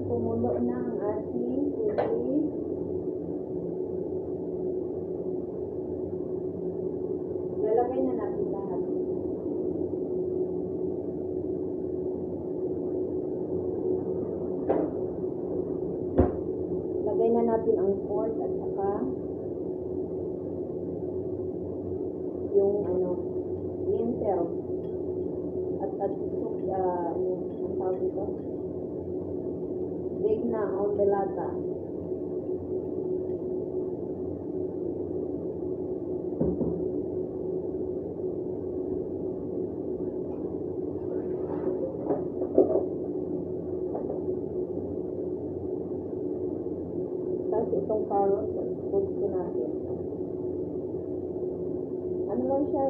kumulo na ang ating tubig. Lalagay na natin lahat. Lagay na natin ang pork at saka yung lintel at yung ang tawag dito, big na omelata. Tapos itong carrots, put ko natin. Ano lang siya,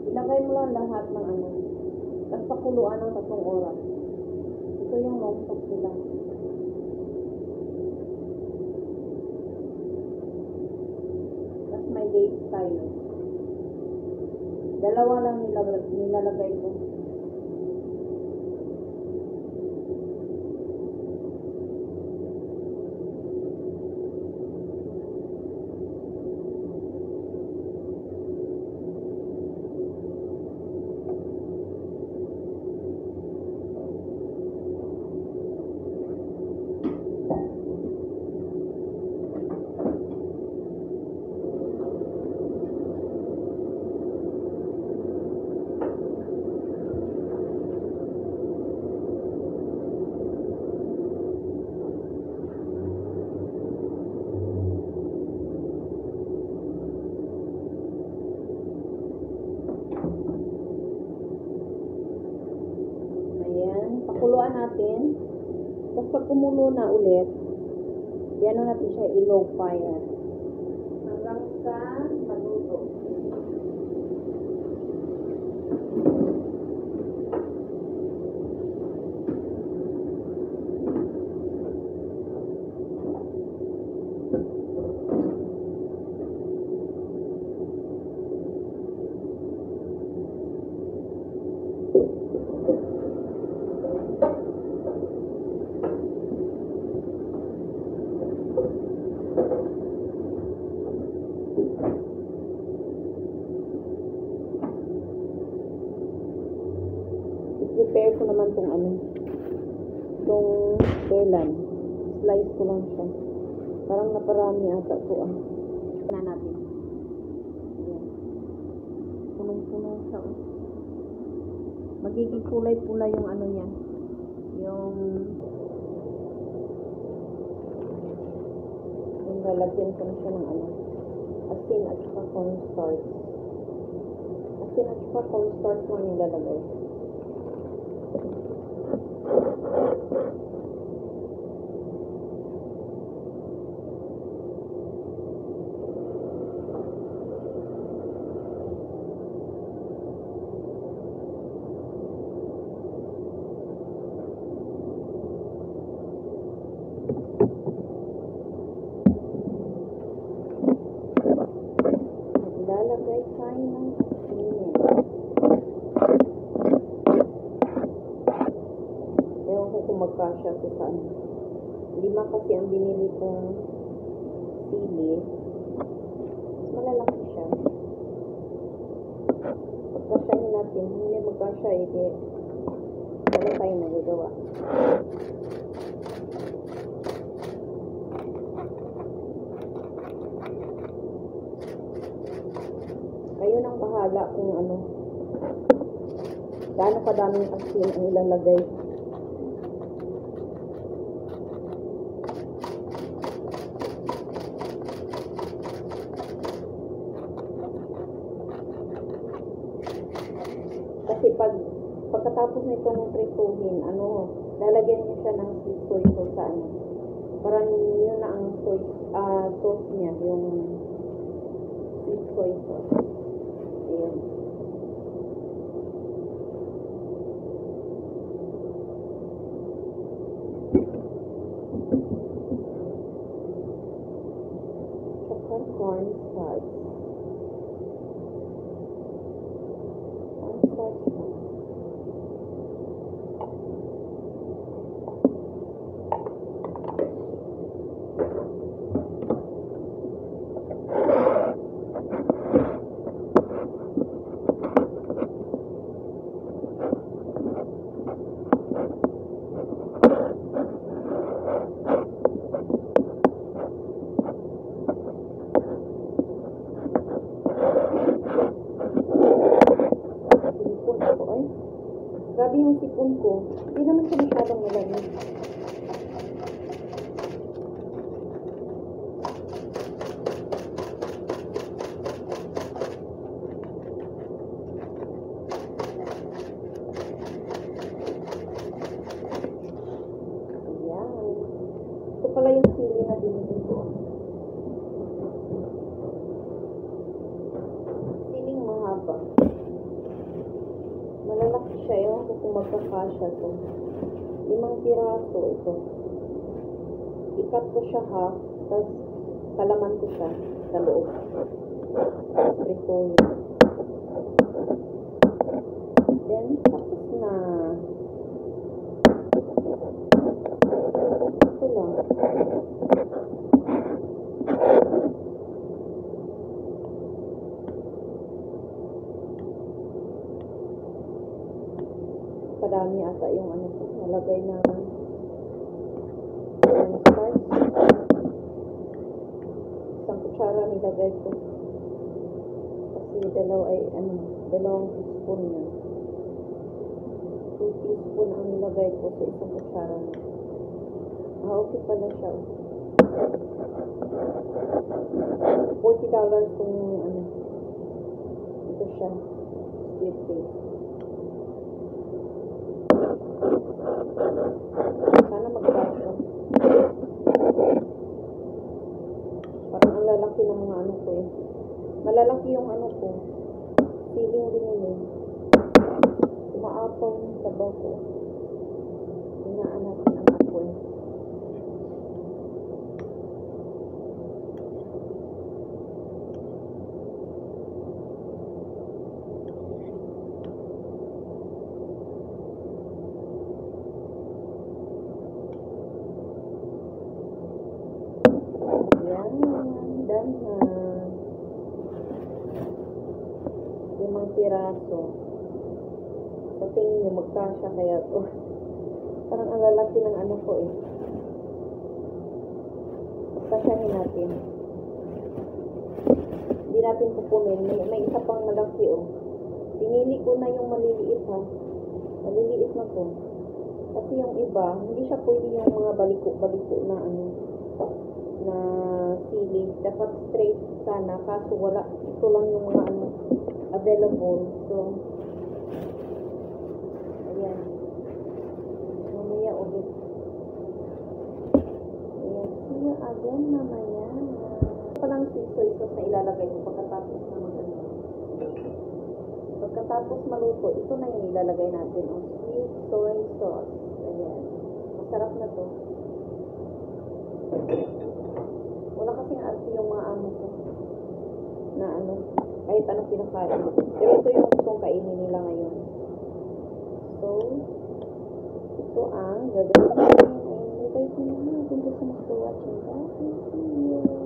ilagay mo lang lahat ng tapos pakuluan ng 3 oras. Ito yung long soup nila. Tapos may dates tayo. 2 lang nilalagay ko. Pakuluan natin. Tapos pag kumulo na ulit, yan natin siya i-low fire. Hanggang sa maluto. I-prepare ko naman itong telan. Slice ko lang siya. Parang naparami ata ito na natin. Ayan. Punong-punong siya. Magiging kulay-pula yung niya. Yung lalagyan ko na siya ng asin at saka cornstarch. Asin at saka cornstarch lang nilalagay. Lalagay tayo ng asin. Ewan ko kung magkasya ito sa 5 kasi ang binili kong sili. Mas malalaki siya. Pagkasyahin natin, hindi magkasya, wala tayo nagagawa. Kayo nang bahala kung gaano kadaming asin ang ilalagay. Kasi pagkatapos nitong prituhin, lalagyan niya siya ng sweet soy sauce sa parang yun na ang sauce niya, yung sweet soy sauce. Ayan. Saka cornstarch. Cornstarch. yung sipon ko, hindi naman siya masyadong malamig. Ayan. Ito pala yung sili na binili ko. Siling mahaba. Malalaki siya. Ewan ko kung magkakasya to. 5 piraso ito. I-cut ko siya half. Tapos palaman ko siya sa loob. Prituhin. Then, tapos na. Ito lang. Padami ata yung ano ko. Nalagay na starch. Isang kutsara nilagay ko. Kasi dalawang teaspoon na. 2 teaspoon ang nilagay ko sa isang kutsara na. Okay pala siya. $40 kung ito siya. Sweet taste. Sana magkasya. Parang ang lalaki ng mga ano ko eh. Malalaki yung ano ko. Siling binili. Umaapaw yung sabaw ko. Inaanak ng ako eh. Yan, done na. 5 piraso. Sa tingin nyo, magkasya kaya to. Parang ang lalaki ng ano ko eh. Magkasyahin natin. Hindi natin pupunin. May isa pang malaki oh. Pinili ko na yung maliliit ha. Maliliit na to. Kasi yung iba, hindi siya pwede yung mga baliko-baliko na ano. Na sili. Dapat straight sana. Kaso wala. Ito lang yung mga ano available. So, ayan. Mamaya ulit. Ayan. See you again mamaya. Palang sweet soy sauce na ilalagay ko pagkatapos na mag-ano. Pagkatapos maluto, ito na yung ilalagay natin. Oh, sweet soy sauce. Ayan. Masarap na to. Wala kasing arte yung mga amo ko na ano, kahit anong kinakain. Pero ito yung gustong kainin nila ngayon. So, ito ang gagawin. Ayun, bye-bye po na. Thank you so much for watching. Bye. See you.